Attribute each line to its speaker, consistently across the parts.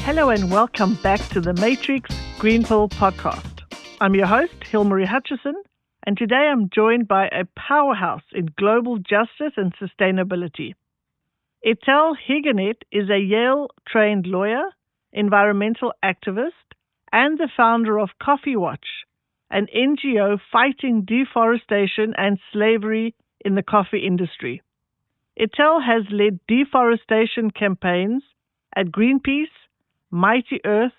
Speaker 1: Hello and welcome back to the Matrix Green Pill podcast. I'm your host, Hilmarie Hutchison, and today I'm joined by a powerhouse in global justice and sustainability. Etelle Higonnet is a Yale-trained lawyer, environmental activist, and the founder of Coffee Watch, an NGO fighting deforestation and slavery in the coffee industry. Etelle has led deforestation campaigns at Greenpeace, Mighty Earth,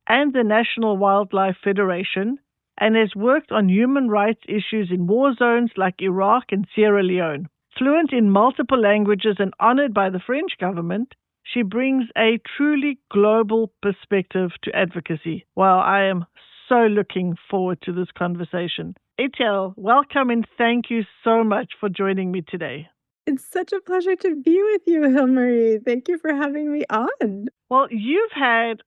Speaker 1: and the National Wildlife Federation, and has worked on human rights issues in war zones like Iraq and Sierra Leone. Fluent in multiple languages and honored by the French government, she brings a truly global perspective to advocacy. Well, I am so looking forward to this conversation. Etelle, welcome and thank you so much for joining me today.
Speaker 2: It's such a pleasure to be with you, Hilmarie. Thank you for having me on.
Speaker 1: Well, you've had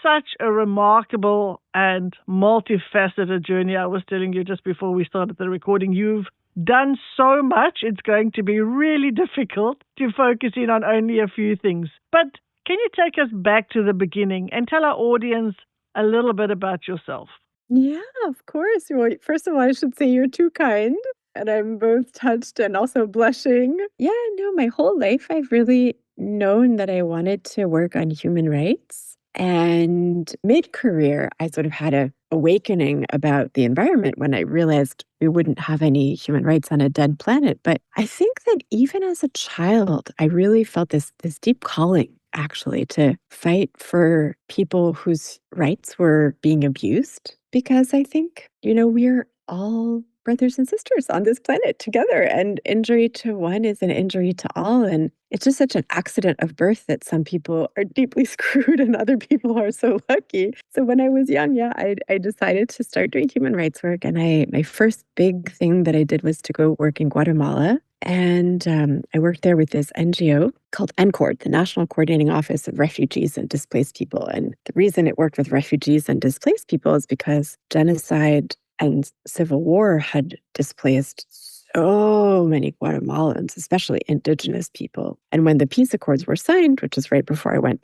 Speaker 1: such a remarkable and multifaceted journey. I was telling you just before we started the recording, you've done so much, it's going to be really difficult to focus in on only a few things. But can you take us back to the beginning and tell our audience a little bit about yourself?
Speaker 2: Yeah, of course. Well, first of all, I should say you're too kind. And I'm both touched and also blushing. Yeah, no, my whole life I've really known that I wanted to work on human rights. And mid-career, I sort of had an awakening about the environment when I realized we wouldn't have any human rights on a dead planet. But I think that even as a child, I really felt this deep calling, actually, to fight for people whose rights were being abused. Because I think, we're all brothers and sisters on this planet together, and injury to one is an injury to all. And it's just such an accident of birth that some people are deeply screwed and other people are so lucky. So when I was young, I decided to start doing human rights work. And my first big thing that I did was to go work in Guatemala. And I worked there with this NGO called NCORD, the National Coordinating Office of Refugees and Displaced People. And the reason it worked with refugees and displaced people is because genocide and civil war had displaced so many Guatemalans, especially indigenous people. And when the peace accords were signed, which is right before when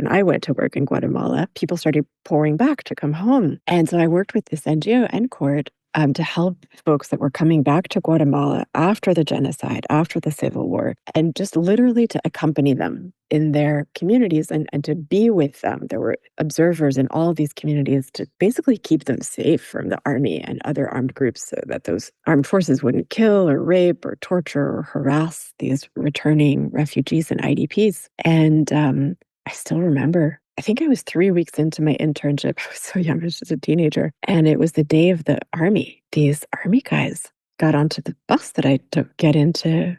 Speaker 2: I went to work in Guatemala, people started pouring back to come home. And so I worked with this NGO, NCORD, to help folks that were coming back to Guatemala after the genocide, after the civil war, and just literally to accompany them in their communities and to be with them. There were observers in all of these communities to basically keep them safe from the army and other armed groups so that those armed forces wouldn't kill or rape or torture or harass these returning refugees and IDPs. And I still remember, I think I was 3 weeks into my internship. I was so young, I was just a teenager. And it was the day of the army. These army guys got onto the bus that I took to get into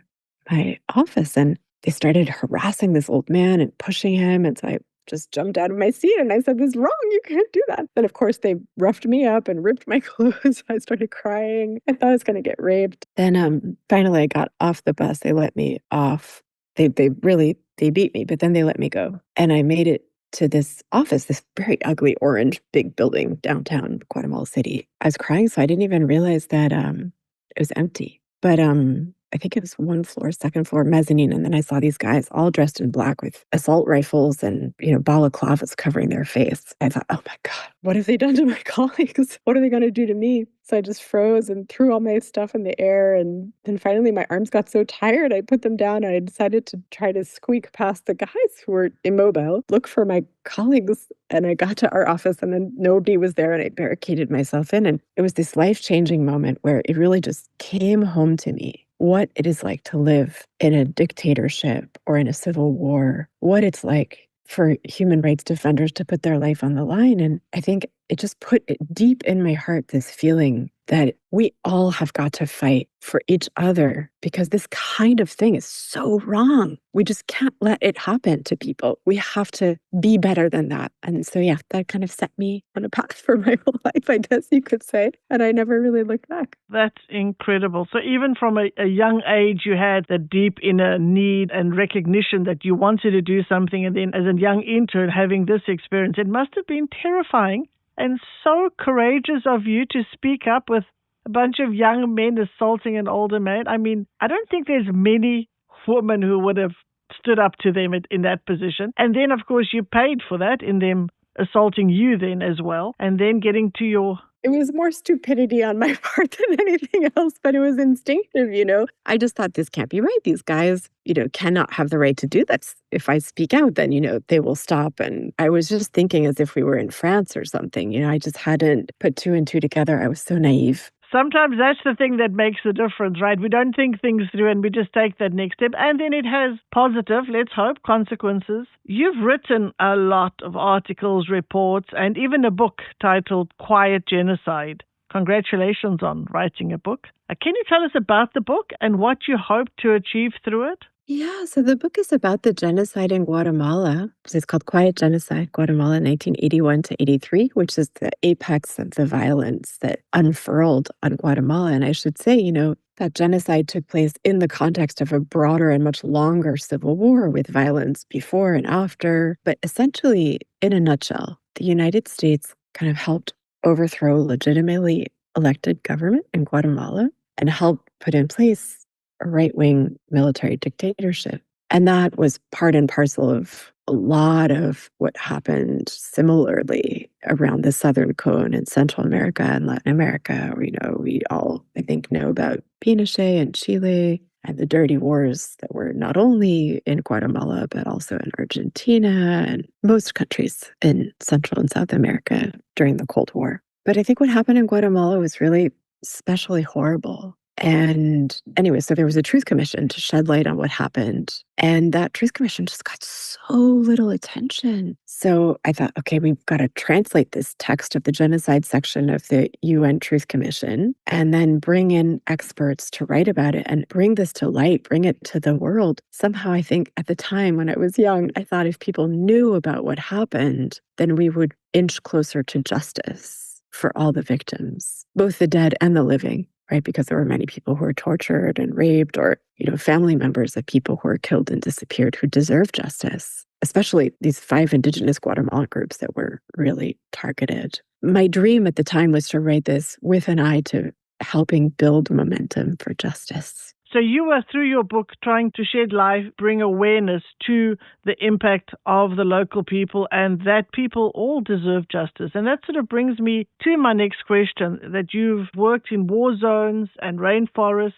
Speaker 2: my office, and they started harassing this old man and pushing him. And so I just jumped out of my seat and I said, "This is wrong. You can't do that." Then, of course, they roughed me up and ripped my clothes. I started crying. I thought I was going to get raped. Then finally I got off the bus. They let me off. They beat me, but then they let me go. And I made it to this office, this very ugly orange big building downtown Guatemala City. I was crying, so I didn't even realize that it was empty. But I think it was one floor, second floor, mezzanine. And then I saw these guys all dressed in black with assault rifles and, balaclavas covering their face. I thought, oh my God, what have they done to my colleagues? What are they going to do to me? So I just froze and threw all my stuff in the air. And then finally my arms got so tired, I put them down and I decided to try to squeak past the guys who were immobile, look for my colleagues. And I got to our office and then nobody was there and I barricaded myself in. And it was this life-changing moment where it really just came home to me what it is like to live in a dictatorship or in a civil war, what it's like for human rights defenders to put their life on the line. And I think it just put it deep in my heart, this feeling that we all have got to fight for each other because this kind of thing is so wrong. We just can't let it happen to people. We have to be better than that. And so, yeah, that kind of set me on a path for my whole life, I guess you could say. And I never really looked back.
Speaker 1: That's incredible. So even from a young age, you had the deep inner need and recognition that you wanted to do something. And then as a young intern having this experience, it must have been terrifying and so courageous of you to speak up with a bunch of young men assaulting an older man. I mean, I don't think there's many women who would have stood up to them in that position. And then, of course, you paid for that in them assaulting you then as well, and then getting to your...
Speaker 2: It was more stupidity on my part than anything else, but it was instinctive. I just thought this can't be right. These guys, cannot have the right to do this. If I speak out, then, they will stop. And I was just thinking as if we were in France or something. I just hadn't put two and two together. I was so naive.
Speaker 1: Sometimes that's the thing that makes the difference, right? We don't think things through and we just take that next step. And then it has positive, let's hope, consequences. You've written a lot of articles, reports, and even a book titled Quiet Genocide. Congratulations on writing a book. Can you tell us about the book and what you hope to achieve through it?
Speaker 2: Yeah, so the book is about the genocide in Guatemala. It's called Quiet Genocide, Guatemala 1981 to 83, which is the apex of the violence that unfurled on Guatemala. And I should say, that genocide took place in the context of a broader and much longer civil war with violence before and after. But essentially, in a nutshell, the United States kind of helped overthrow legitimately elected government in Guatemala and helped put in place a right-wing military dictatorship. And that was part and parcel of a lot of what happened similarly around the Southern Cone in Central America and Latin America. We all, I think, know about Pinochet and Chile and the dirty wars that were not only in Guatemala, but also in Argentina and most countries in Central and South America during the Cold War. But I think what happened in Guatemala was really especially horrible. And anyway, so there was a truth commission to shed light on what happened. And that truth commission just got so little attention. So I thought, okay, we've got to translate this text of the genocide section of the UN Truth Commission and then bring in experts to write about it and bring this to light, bring it to the world. Somehow, I think at the time when I was young, I thought if people knew about what happened, then we would inch closer to justice for all the victims, both the dead and the living. Right? Because there were many people who were tortured and raped or, family members of people who were killed and disappeared who deserve justice, especially these 5 indigenous Guatemalan groups that were really targeted. My dream at the time was to write this with an eye to helping build momentum for justice.
Speaker 1: So you were, through your book, trying to shed light, bring awareness to the impact of the local people and that people all deserve justice. And that sort of brings me to my next question, that you've worked in war zones and rainforests,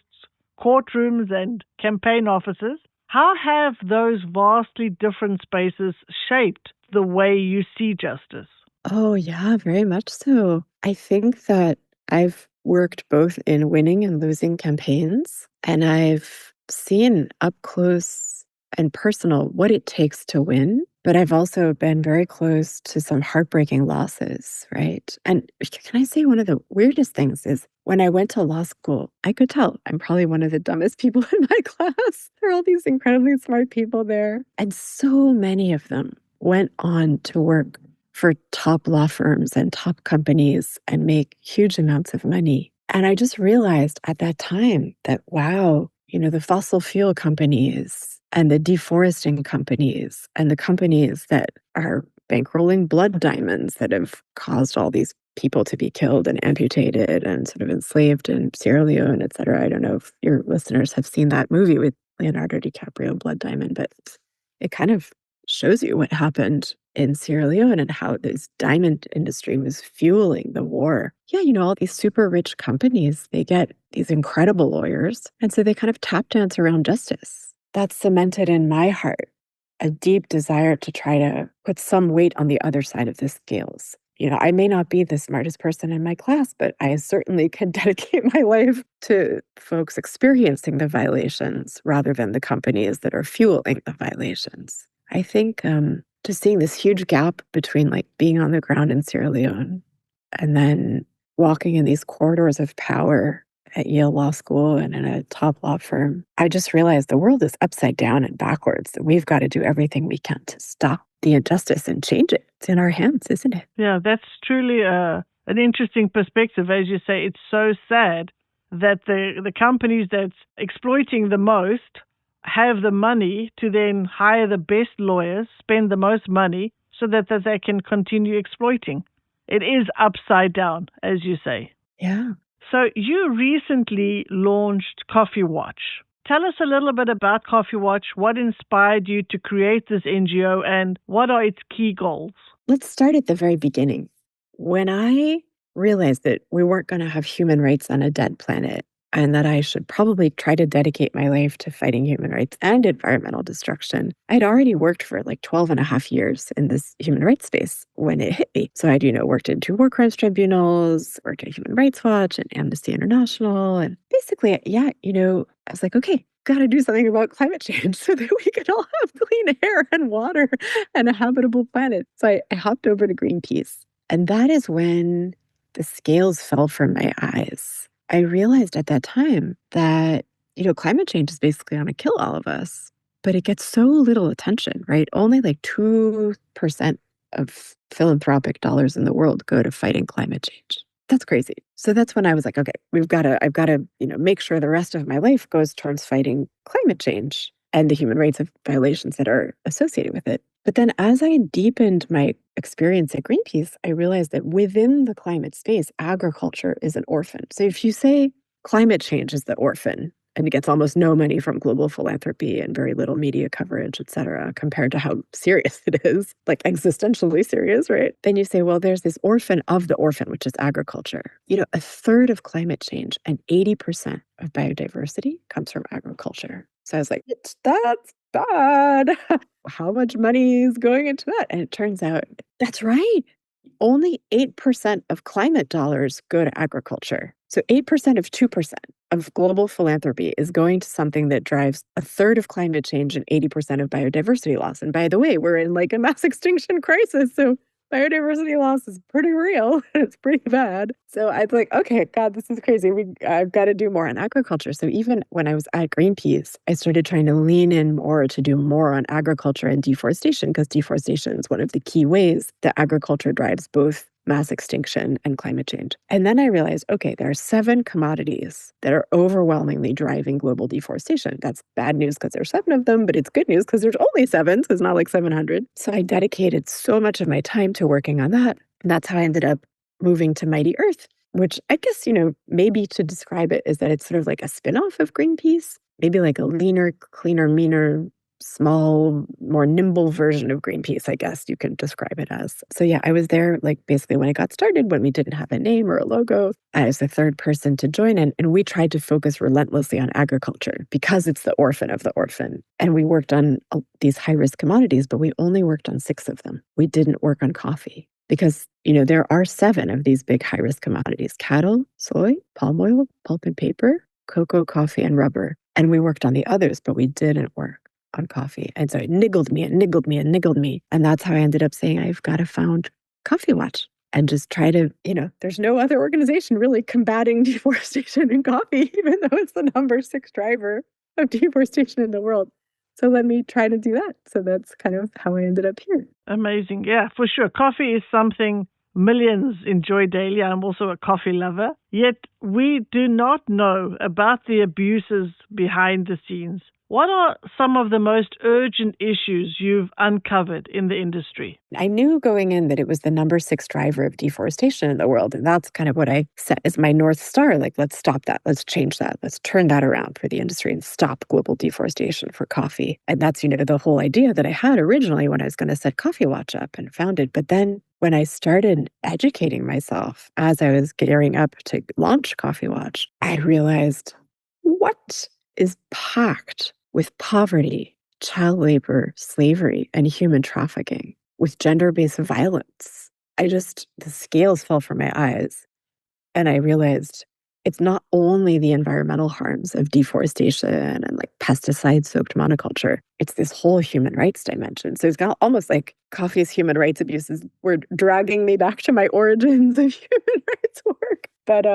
Speaker 1: courtrooms and campaign offices. How have those vastly different spaces shaped the way you see justice?
Speaker 2: Oh, yeah, very much so. I think that I've worked both in winning and losing campaigns, and I've seen up close and personal what it takes to win. But I've also been very close to some heartbreaking losses, right? And can I say one of the weirdest things is when I went to law school, I could tell I'm probably one of the dumbest people in my class. There are all these incredibly smart people there. And so many of them went on to work for top law firms and top companies and make huge amounts of money. And I just realized at that time that, wow, the fossil fuel companies and the deforesting companies and the companies that are bankrolling blood diamonds that have caused all these people to be killed and amputated and sort of enslaved in Sierra Leone, et cetera. I don't know if your listeners have seen that movie with Leonardo DiCaprio, Blood Diamond, but it kind of shows you what happened in Sierra Leone and how this diamond industry was fueling the war. Yeah, all these super rich companies, they get these incredible lawyers. And so they kind of tap dance around justice. That cemented in my heart a deep desire to try to put some weight on the other side of the scales. I may not be the smartest person in my class, but I certainly can dedicate my life to folks experiencing the violations rather than the companies that are fueling the violations. I think just seeing this huge gap between being on the ground in Sierra Leone and then walking in these corridors of power at Yale Law School and in a top law firm, I just realized the world is upside down and backwards. And we've got to do everything we can to stop the injustice and change it. It's in our hands, isn't it?
Speaker 1: Yeah, that's truly an interesting perspective. As you say, it's so sad that the companies that's exploiting the most have the money to then hire the best lawyers, spend the most money, so that they can continue exploiting. It is upside down, as you say.
Speaker 2: Yeah.
Speaker 1: So you recently launched Coffee Watch. Tell us a little bit about Coffee Watch. What inspired you to create this NGO and what are its key goals?
Speaker 2: Let's start at the very beginning. When I realized that we weren't going to have human rights on a dead planet and that I should probably try to dedicate my life to fighting human rights and environmental destruction, I'd already worked for like 12 and a half years in this human rights space when it hit me. So I'd, worked in 2 war crimes tribunals, worked at Human Rights Watch and Amnesty International. And basically, I was like, okay, got to do something about climate change so that we can all have clean air and water and a habitable planet. So I hopped over to Greenpeace. And that is when the scales fell from my eyes. I realized at that time that, climate change is basically going to kill all of us, but it gets so little attention, right? Only like 2% of philanthropic dollars in the world go to fighting climate change. That's crazy. So that's when I was like, okay, I've got to, make sure the rest of my life goes towards fighting climate change and the human rights violations that are associated with it. But then as I deepened my experience at Greenpeace, I realized that within the climate space, agriculture is an orphan. So if you say climate change is the orphan, and it gets almost no money from global philanthropy and very little media coverage, et cetera, compared to how serious it is, like existentially serious, right? Then you say, well, there's this orphan of the orphan, which is agriculture. A third of climate change and 80% of biodiversity comes from agriculture. So I was like, that's bad. How much money is going into that? And it turns out that's right. Only 8% of climate dollars go to agriculture. So 8% of 2% of global philanthropy is going to something that drives a third of climate change and 80% of biodiversity loss. And by the way, we're in like a mass extinction crisis. So biodiversity loss is pretty real. It's pretty bad. So I was like, okay, God, this is crazy. I've got to do more on agriculture. So even when I was at Greenpeace, I started trying to lean in more to do more on agriculture and deforestation, because deforestation is one of the key ways that agriculture drives both mass extinction and climate change. And then I realized, okay, there are 7 commodities that are overwhelmingly driving global deforestation. That's bad news because there's 7 of them, but it's good news because there's only 7, so it's not like 700. So I dedicated so much of my time to working on that. And that's how I ended up moving to Mighty Earth, which I guess, maybe to describe it is that it's sort of like a spin-off of Greenpeace, maybe like a leaner, cleaner, meaner, small, more nimble version of Greenpeace, I guess you could describe it as. So yeah, I was there like basically when it got started, when we didn't have a name or a logo. I was the third person to join, and we tried to focus relentlessly on agriculture because it's the orphan of the orphan. And we worked on these high-risk commodities, but we only worked on 6 of them. We didn't work on coffee because, there are 7 of these big high-risk commodities: cattle, soy, palm oil, pulp and paper, cocoa, coffee, and rubber. And we worked on the others, but we didn't work on coffee. And so it niggled me and niggled me and niggled me. And that's how I ended up saying, I've got to found Coffee Watch and just try to, there's no other organization really combating deforestation in coffee, even though it's the number 6 driver of deforestation in the world. So let me try to do that. So that's kind of how I ended up here.
Speaker 1: Amazing. Yeah, for sure. Coffee is something millions enjoy daily. I'm also a coffee lover. Yet we do not know about the abuses behind the scenes. What are some of the most urgent issues you've uncovered in the industry?
Speaker 2: I knew going in that it was the number 6 driver of deforestation in the world. And that's kind of what I set as my North Star. Like, let's stop that. Let's change that. Let's turn that around for the industry and stop global deforestation for coffee. And that's, the whole idea that I had originally when I was going to set Coffee Watch up and found it. But then when I started educating myself as I was gearing up to launch Coffee Watch, I realized what is packed with poverty, child labor, slavery, and human trafficking, with gender-based violence. The scales fell from my eyes. And I realized it's not only the environmental harms of deforestation and like pesticide-soaked monoculture, it's this whole human rights dimension. So it's got almost like coffee's human rights abuses were dragging me back to my origins of human rights work. But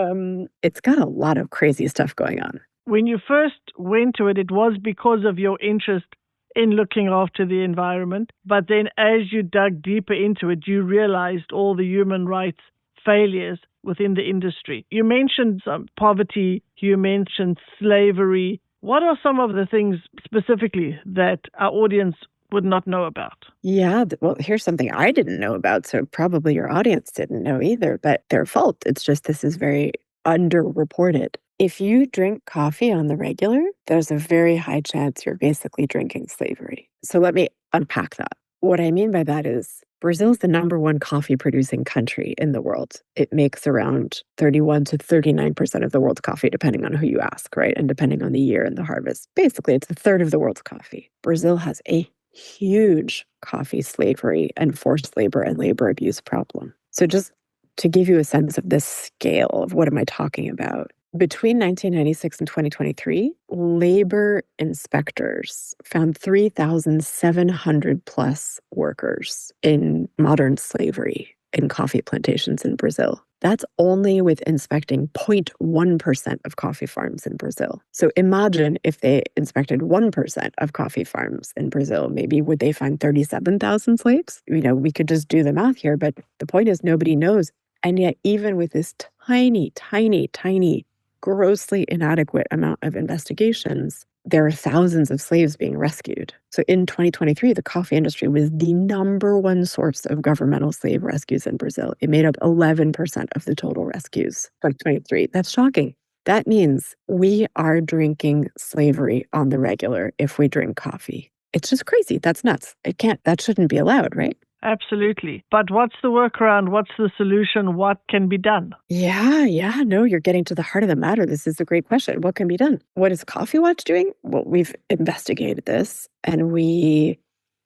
Speaker 2: it's got a lot of crazy stuff going on.
Speaker 1: When you first went to it, it was because of your interest in looking after the environment. But then as you dug deeper into it, you realized all the human rights failures within the industry. You mentioned some poverty, you mentioned slavery. What are some of the things specifically that our audience would not know about?
Speaker 2: Yeah, well, here's something I didn't know about, so probably your audience didn't know either, but their fault. It's just this is very underreported. if you drink coffee on the regular, there's a very high chance you're basically drinking slavery. So let me unpack that. What I mean by that is Brazil is the #1 coffee producing country in the world. It makes around 31 to 39% of the world's coffee, depending on who you ask, right? And depending on the year and the harvest. Basically, it's a third of the world's coffee. Brazil has a huge coffee slavery and forced labor and labor abuse problem. So just to give you a sense of the scale of what am I talking about, between 1996 and 2023, labor inspectors found 3,700 plus workers in modern slavery in coffee plantations in Brazil. That's only with inspecting 0.1% of coffee farms in Brazil. So imagine if they inspected 1% of coffee farms in Brazil, maybe would they find 37,000 slaves? We could just do the math here, but the point is nobody knows. And yet, even with this tiny, tiny, tiny, grossly inadequate amount of investigations, there are thousands of slaves being rescued. So in 2023, the coffee industry was the #1 source of governmental slave rescues in Brazil. It made up 11% of the total rescues. 2023. That's shocking. That means we are drinking slavery on the regular if we drink coffee. It's just crazy. That's nuts. That shouldn't be allowed, right?
Speaker 1: Absolutely. But what's the workaround? What's the solution? What can be done?
Speaker 2: Yeah. No, you're getting to the heart of the matter. This is a great question. What can be done? What is Coffee Watch doing? Well, we've investigated this and we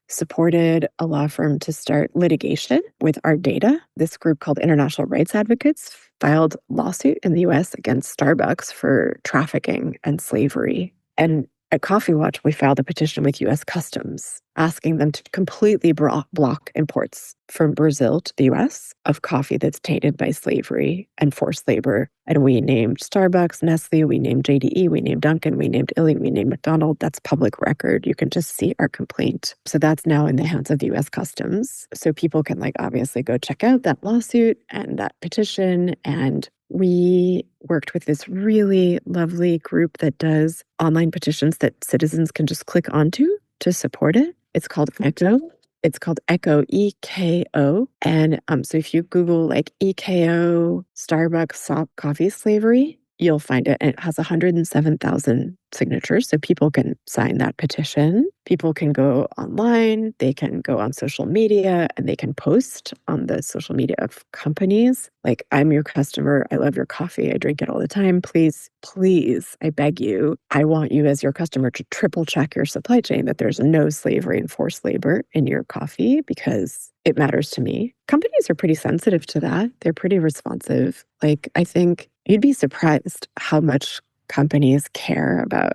Speaker 2: supported a law firm to start litigation with our data. This group called International Rights Advocates filed lawsuit in the US against Starbucks for trafficking and slavery. And at Coffee Watch, we filed a petition with US Customs asking them to completely block imports from Brazil to the US of coffee that's tainted by slavery and forced labor. And we named Starbucks, Nestle, we named JDE, we named Dunkin', we named Illy, we named McDonald's. That's public record. You can just see our complaint. So that's now in the hands of the US Customs. So people can obviously go check out that lawsuit and that petition. And we worked with this really lovely group that does online petitions that citizens can just click onto to support it. It's called ECHO. It's called ECHO, EKO. And so if you Google EKO Starbucks coffee slavery, you'll find it. And it has 107,000 signatures. So people can sign that petition. People can go online. They can go on social media and they can post on the social media of companies. I'm your customer. I love your coffee. I drink it all the time. Please, please, I beg you. I want you as your customer to triple check your supply chain that there's no slavery and forced labor in your coffee because it matters to me. Companies are pretty sensitive to that. They're pretty responsive. I think you'd be surprised how much companies care about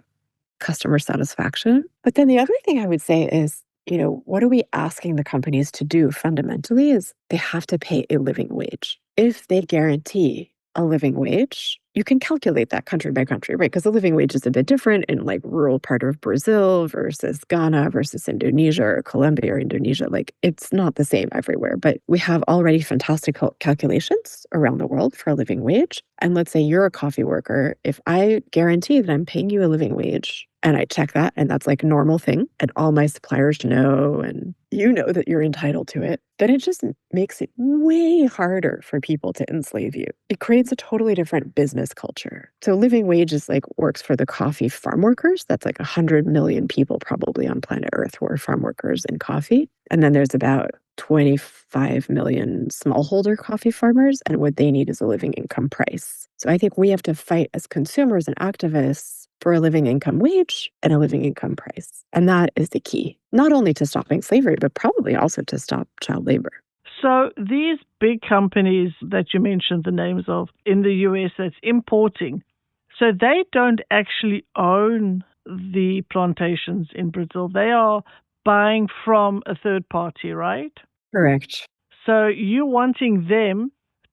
Speaker 2: customer satisfaction. But then the other thing I would say is, what are we asking the companies to do fundamentally is they have to pay a living wage. If they guarantee a living wage, you can calculate that country by country, right? Because the living wage is a bit different in rural part of Brazil versus Ghana versus Indonesia or Colombia or Indonesia. It's not the same everywhere, but we have already fantastic calculations around the world for a living wage. And let's say you're a coffee worker. If I guarantee that I'm paying you a living wage and I check that and that's a normal thing and all my suppliers know and you know that you're entitled to it, then it just makes it way harder for people to enslave you. It creates a totally different business culture. So living wage is works for the coffee farm workers. That's 100 million people probably on planet Earth who are farm workers in coffee. And then there's about 25 million smallholder coffee farmers, and what they need is a living income price. So I think we have to fight as consumers and activists for a living income wage and a living income price. And that is the key, not only to stopping slavery, but probably also to stop child labor.
Speaker 1: So these big companies that you mentioned the names of in the US that's importing, so they don't actually own the plantations in Brazil. They are buying from a third party, right?
Speaker 2: Correct.
Speaker 1: So you're wanting them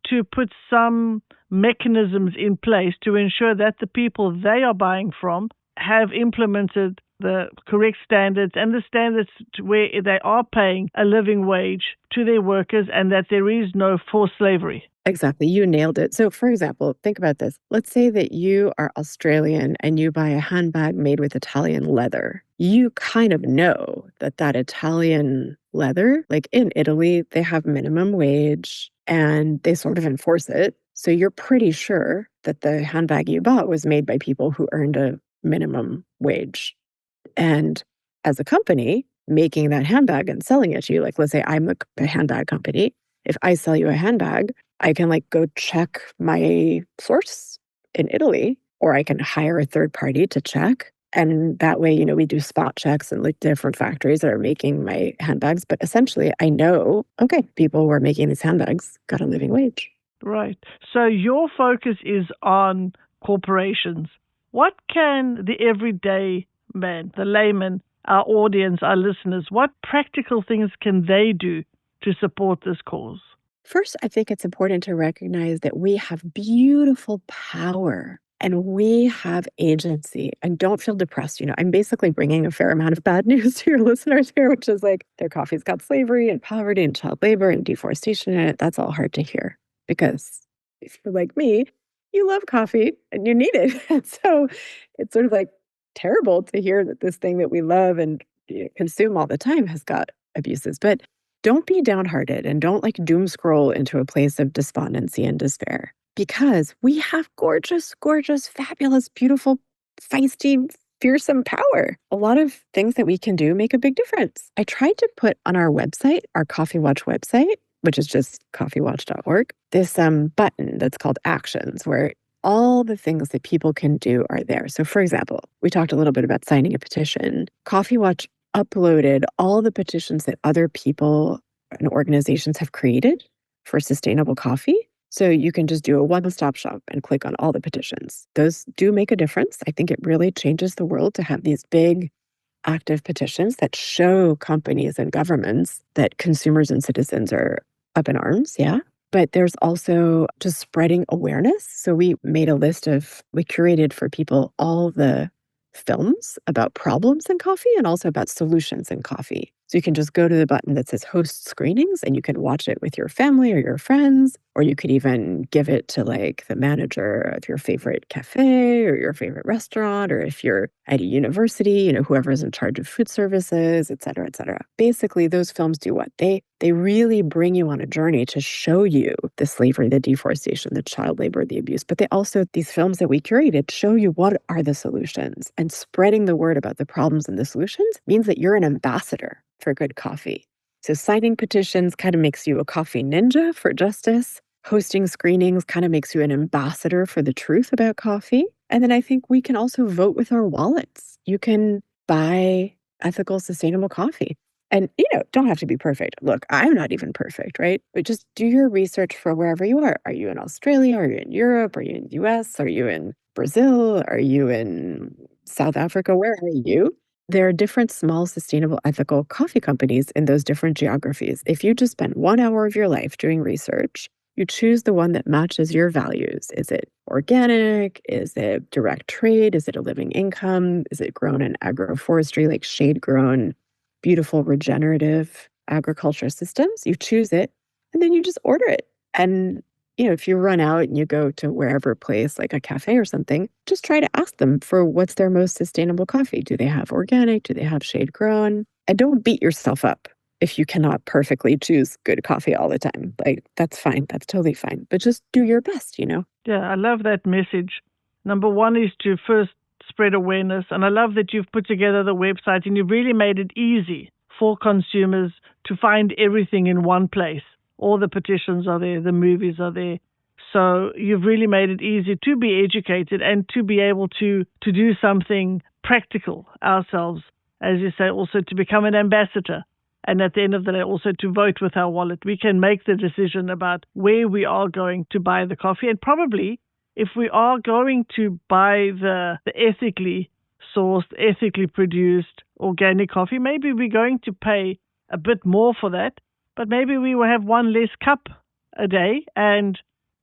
Speaker 1: to put some mechanisms in place to ensure that the people they are buying from have implemented the correct standards and the standards where they are paying a living wage to their workers and that there is no forced slavery.
Speaker 2: Exactly. You nailed it. So, for example, think about this. Let's say that you are Australian and you buy a handbag made with Italian leather. You kind of know that Italian leather, in Italy, they have minimum wage and they sort of enforce it. So you're pretty sure that the handbag you bought was made by people who earned a minimum wage. And as a company, making that handbag and selling it to you, like let's say I'm a handbag company. If I sell you a handbag, I can like go check my source in Italy, or I can hire a third party to check. And that way, we do spot checks and like different factories that are making my handbags. But essentially, I know, okay, people who are making these handbags got a living wage.
Speaker 1: Right. So your focus is on corporations. What can the everyday man, the layman, our audience, our listeners, what practical things can they do to support this cause?
Speaker 2: First, I think it's important to recognize that we have beautiful power and we have agency, and don't feel depressed. I'm basically bringing a fair amount of bad news to your listeners here, which is like their coffee's got slavery and poverty and child labor and deforestation in it. That's all hard to hear because if you're like me, you love coffee and you need it. And so it's sort of like terrible to hear that this thing that we love and consume all the time has got abuses. But don't be downhearted and don't like doom scroll into a place of despondency and despair because we have gorgeous, gorgeous, fabulous, beautiful, feisty, fearsome power. A lot of things that we can do make a big difference. I tried to put on our website, our Coffee Watch website, which is just coffeewatch.org, this button that's called Actions, where all the things that people can do are there. So, for example, we talked a little bit about signing a petition. Coffee Watch uploaded all the petitions that other people and organizations have created for sustainable coffee. So you can just do a one-stop shop and click on all the petitions. Those do make a difference. I think it really changes the world to have these big active petitions that show companies and governments that consumers and citizens are up in arms. Yeah. But there's also just spreading awareness. So we curated for people all the films about problems in coffee and also about solutions in coffee. So you can just go to the button that says host screenings and you can watch it with your family or your friends, or you could even give it to like the manager of your favorite cafe or your favorite restaurant, or if you're at a university, whoever's in charge of food services, et cetera, et cetera. Basically, those films do what? They really bring you on a journey to show you the slavery, the deforestation, the child labor, the abuse. But they also, these films that we curated show you what are the solutions. And spreading the word about the problems and the solutions means that you're an ambassador for good coffee. So signing petitions kind of makes you a coffee ninja for justice. Hosting screenings kind of makes you an ambassador for the truth about coffee. And then I think we can also vote with our wallets. You can buy ethical, sustainable coffee. And, don't have to be perfect. Look, I'm not even perfect, right? But just do your research for wherever you are. Are you in Australia? Are you in Europe? Are you in the US? Are you in Brazil? Are you in South Africa? Where are you? There are different small, sustainable, ethical coffee companies in those different geographies. If you just spend 1 hour of your life doing research, you choose the one that matches your values. Is it organic? Is it direct trade? Is it a living income? Is it grown in agroforestry, like shade-grown, beautiful, regenerative agriculture systems? You choose it, and then you just order it. And if you run out and you go to wherever place, like a cafe or something, just try to ask them for what's their most sustainable coffee. Do they have organic? Do they have shade grown? And don't beat yourself up if you cannot perfectly choose good coffee all the time. Like, that's fine. That's totally fine. But just do your best,
Speaker 1: Yeah, I love that message. Number one is to first spread awareness. And I love that you've put together the website and you've really made it easy for consumers to find everything in one place. All the petitions are there, the movies are there. So you've really made it easy to be educated and to be able to do something practical ourselves. As you say, also to become an ambassador. And at the end of the day, also to vote with our wallet. We can make the decision about where we are going to buy the coffee. And probably if we are going to buy the ethically sourced, ethically produced organic coffee, maybe we're going to pay a bit more for that. But maybe we will have one less cup a day and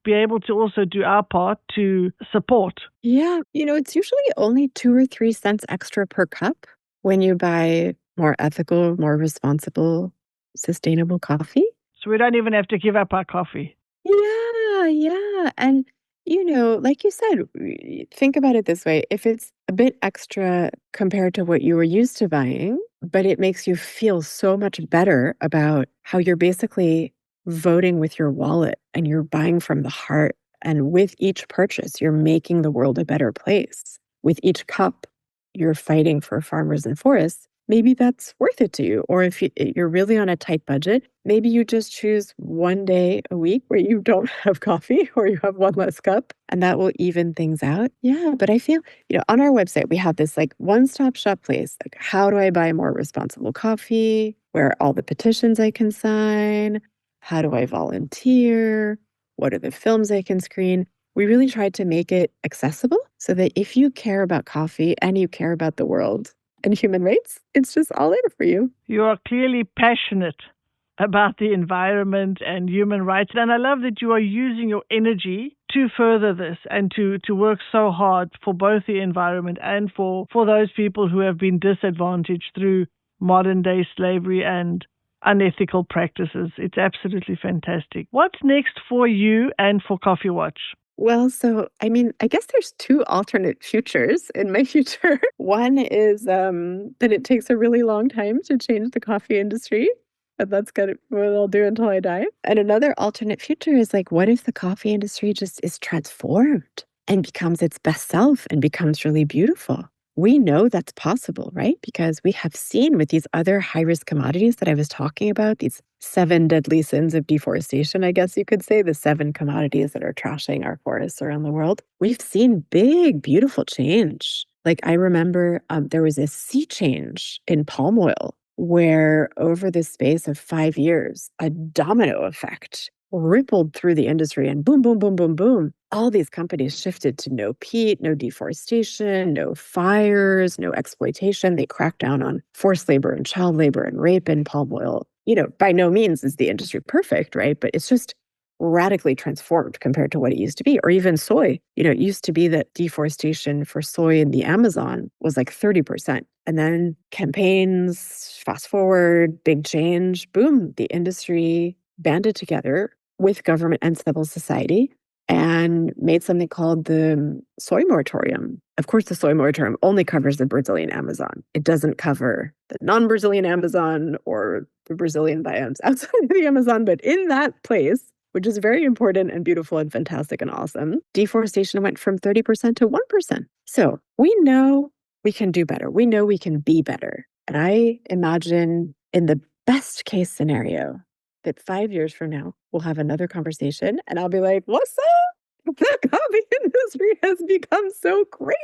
Speaker 1: be able to also do our part to support.
Speaker 2: Yeah. It's usually only 2 or 3 cents extra per cup when you buy more ethical, more responsible, sustainable coffee.
Speaker 1: So we don't even have to give up our coffee.
Speaker 2: Yeah, yeah. And, like you said, think about it this way. If it's a bit extra compared to what you were used to buying, but it makes you feel so much better about how you're basically voting with your wallet and you're buying from the heart And with each purchase, you're making the world a better place. With each cup, you're fighting for farmers and forests. Maybe that's worth it to you. Or if you're really on a tight budget, maybe you just choose one day a week where you don't have coffee or you have one less cup, and that will even things out. Yeah, but I feel, on our website, we have this like one-stop shop place. Like, how do I buy more responsible coffee? Where are all the petitions I can sign? How do I volunteer? What are the films I can screen? We really tried to make it accessible so that if you care about coffee and you care about the world and human rights, it's just all there for you.
Speaker 1: You are clearly passionate about the environment and human rights. And I love that you are using your energy to further this and to work so hard for both the environment and for those people who have been disadvantaged through modern day slavery and unethical practices. It's absolutely fantastic. What's next for you and for Coffee Watch?
Speaker 2: Well, I guess there's two alternate futures in my future. One is that it takes a really long time to change the coffee industry. And that's what I'll do until I die. And another alternate future is like, what if the coffee industry just is transformed and becomes its best self and becomes really beautiful? We know that's possible, right? Because we have seen with these other high-risk commodities that I was talking about, these 7 deadly sins of deforestation, I guess you could say, the 7 commodities that are trashing our forests around the world. We've seen big, beautiful change. Like I remember there was a sea change in palm oil where over the space of 5 years, a domino effect rippled through the industry and boom, boom, boom, boom, boom. All these companies shifted to no peat, no deforestation, no fires, no exploitation. They cracked down on forced labor and child labor and rape in palm oil. By no means is the industry perfect, right? But it's just radically transformed compared to what it used to be. Or even soy. It used to be that deforestation for soy in the Amazon was like 30%. And then campaigns, fast forward, big change, boom, the industry banded together with government and civil society and made something called the soy moratorium. Of course, the soy moratorium only covers the Brazilian Amazon. It doesn't cover the non-Brazilian Amazon or the Brazilian biomes outside of the Amazon. But in that place, which is very important and beautiful and fantastic and awesome, deforestation went from 30% to 1%. So we know we can do better. We know we can be better. And I imagine in the best case scenario, that 5 years from now, we'll have another conversation and I'll be like, what's up? The coffee industry has become so great.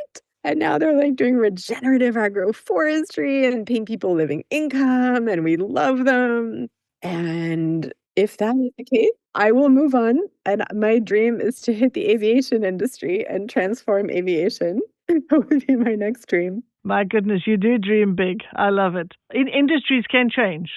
Speaker 2: And now they're like doing regenerative agroforestry and paying people living income and we love them. And if that is the case, I will move on. And my dream is to hit the aviation industry and transform aviation. That would be my next dream.
Speaker 1: My goodness, you do dream big. I love it. Industries can change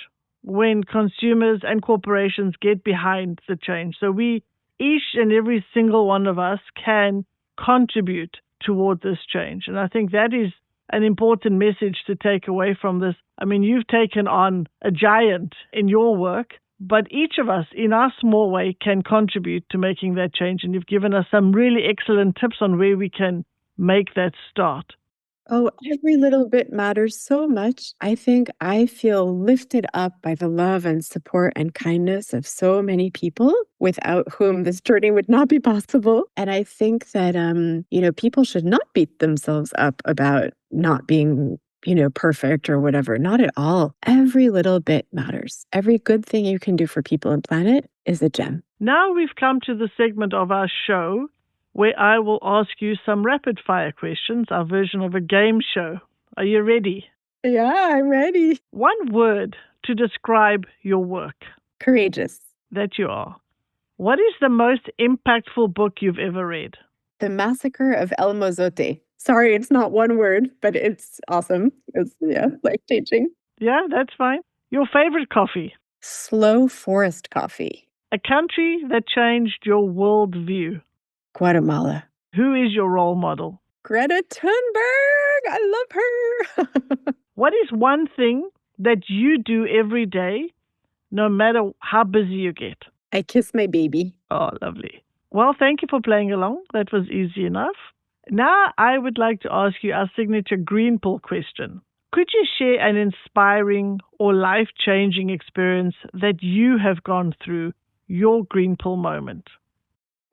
Speaker 1: when consumers and corporations get behind the change. So each and every single one of us can contribute toward this change. And I think that is an important message to take away from this. I mean, you've taken on a giant in your work, but each of us in our small way can contribute to making that change. And you've given us some really excellent tips on where we can make that start.
Speaker 2: Oh, every little bit matters so much. I think I feel lifted up by the love and support and kindness of so many people without whom this journey would not be possible. And I think that, people should not beat themselves up about not being, perfect or whatever. Not at all. Every little bit matters. Every good thing you can do for people and planet is a gem.
Speaker 1: Now we've come to the segment of our show where I will ask you some rapid-fire questions, our version of a game show. Are you ready?
Speaker 2: Yeah, I'm ready.
Speaker 1: One word to describe your work.
Speaker 2: Courageous.
Speaker 1: That you are. What is the most impactful book you've ever read?
Speaker 2: The Massacre of El Mozote. Sorry, it's not one word, but it's awesome. It's, life-changing.
Speaker 1: Yeah, that's fine. Your favorite coffee?
Speaker 2: Slow forest coffee.
Speaker 1: A country that changed your worldview?
Speaker 2: Guatemala.
Speaker 1: Who is your role model?
Speaker 2: Greta Thunberg! I love her!
Speaker 1: What is one thing that you do every day, no matter how busy you get?
Speaker 2: I kiss my baby.
Speaker 1: Oh, lovely. Well, thank you for playing along. That was easy enough. Now I would like to ask you our signature green pill question. Could you share an inspiring or life-changing experience that you have gone through, your green pill moment?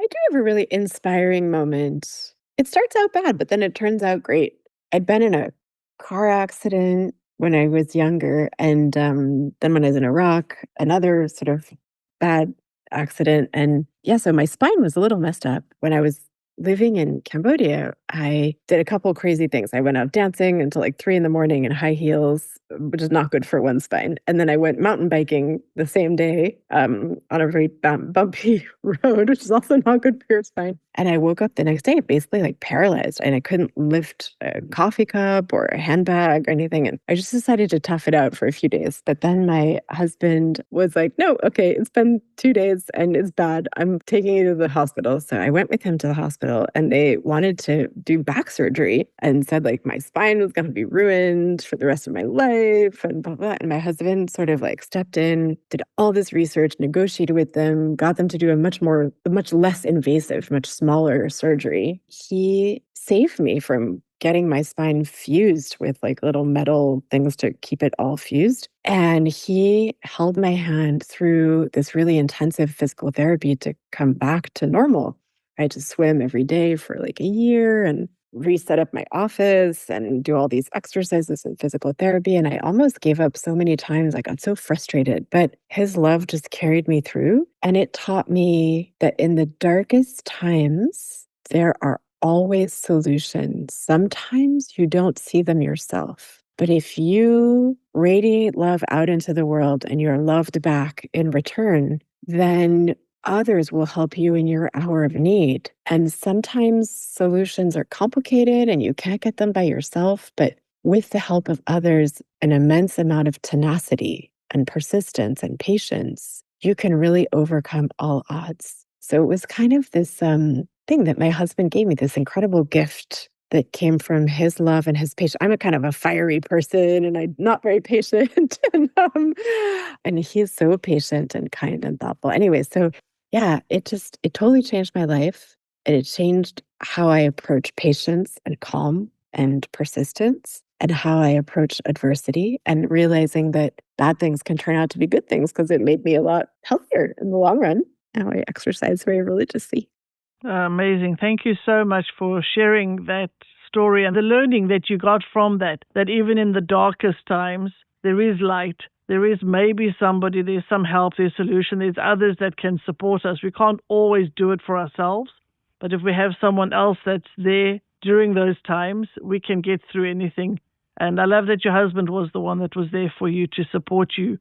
Speaker 2: I do have a really inspiring moment. It starts out bad, but then it turns out great. I'd been in a car accident when I was younger, and then when I was in Iraq, another sort of bad accident. And yeah, so my spine was a little messed up. When I was living in Cambodia, I did a couple crazy things. I went out dancing until like 3 in the morning in high heels, which is not good for one's spine. And then I went mountain biking the same day on a very bumpy road, which is also not good for your spine. And I woke up the next day basically like paralyzed, and I couldn't lift a coffee cup or a handbag or anything. And I just decided to tough it out for a few days. But then my husband was like, no, okay, it's been 2 days and it's bad. I'm taking you to the hospital. So I went with him to the hospital, and they wanted to do back surgery and said like my spine was going to be ruined for the rest of my life and blah, blah. And my husband sort of like stepped in, did all this research, negotiated with them, got them to do a much less invasive, much smaller surgery. He saved me from getting my spine fused with like little metal things to keep it all fused. And he held my hand through this really intensive physical therapy to come back to normal. I had to swim every day for like a year and reset up my office and do all these exercises and physical therapy. And I almost gave up so many times. I got so frustrated, but his love just carried me through. And it taught me that in the darkest times, there are always solutions. Sometimes you don't see them yourself. But if you radiate love out into the world and you're loved back in return, then others will help you in your hour of need. And sometimes solutions are complicated and you can't get them by yourself, but with the help of others, an immense amount of tenacity and persistence and patience, you can really overcome all odds. So it was kind of this thing that my husband gave me, this incredible gift that came from his love and his patience. I'm a kind of a fiery person and I'm not very patient. And he's so patient and kind and thoughtful. Anyway, so yeah, it totally changed my life. And it changed how I approach patience and calm and persistence and how I approach adversity, and realizing that bad things can turn out to be good things because it made me a lot healthier in the long run. Now I exercise very religiously.
Speaker 1: Amazing. Thank you so much for sharing that story and the learning that you got from that even in the darkest times, there is light. There is maybe somebody, there's some help, there's solution, there's others that can support us. We can't always do it for ourselves, but if we have someone else that's there during those times, we can get through anything. And I love that your husband was the one that was there for you to support you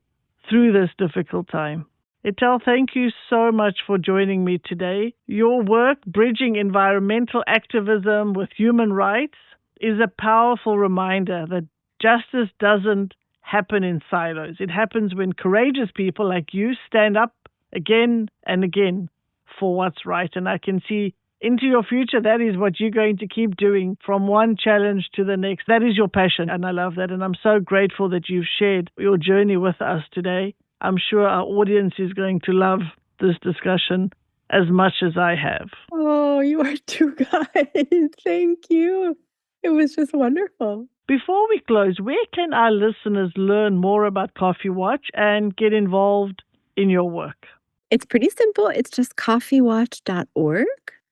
Speaker 1: through this difficult time. Etelle, thank you so much for joining me today. Your work, bridging environmental activism with human rights, is a powerful reminder that justice doesn't happen in silos. It happens when courageous people like you stand up again and again for what's right. And I can see into your future, that is what you're going to keep doing from one challenge to the next. That is your passion, and I love that. And I'm so grateful that you've shared your journey with us today. I'm sure our audience is going to love this discussion as much as I have.
Speaker 2: Oh, you are too kind. Thank you. It was just wonderful.
Speaker 1: Before we close, where can our listeners learn more about Coffee Watch and get involved in your work?
Speaker 2: It's pretty simple. It's just coffeewatch.org.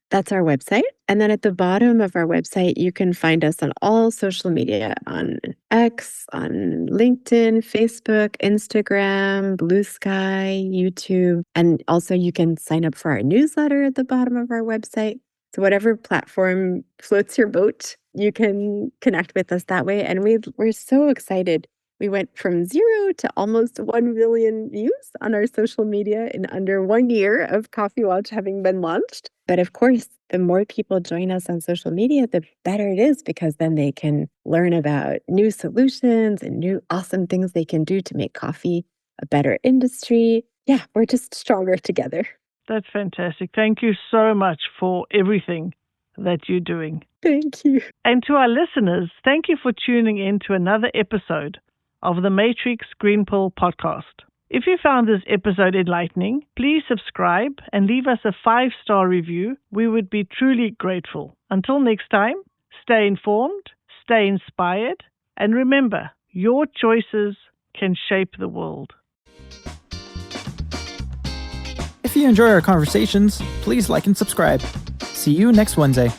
Speaker 2: That's our website. And then at the bottom of our website, you can find us on all social media, on X, on LinkedIn, Facebook, Instagram, Blue Sky, YouTube. And also you can sign up for our newsletter at the bottom of our website. So whatever platform floats your boat, you can connect with us that way. And we're so excited. We went from 0 to almost 1 million views on our social media in under 1 year of Coffee Watch having been launched. But of course, the more people join us on social media, the better it is, because then they can learn about new solutions and new awesome things they can do to make coffee a better industry. Yeah, we're just stronger together.
Speaker 1: That's fantastic. Thank you so much for everything that you're doing.
Speaker 2: Thank you.
Speaker 1: And to our listeners, thank you for tuning in to another episode of the Matrix Green Pill podcast. If you found this episode enlightening, please subscribe and leave us a 5-star review. We would be truly grateful. Until next time, stay informed, stay inspired, and remember, your choices can shape the world.
Speaker 2: If
Speaker 3: you enjoy our conversations, please like and subscribe. See you next Wednesday.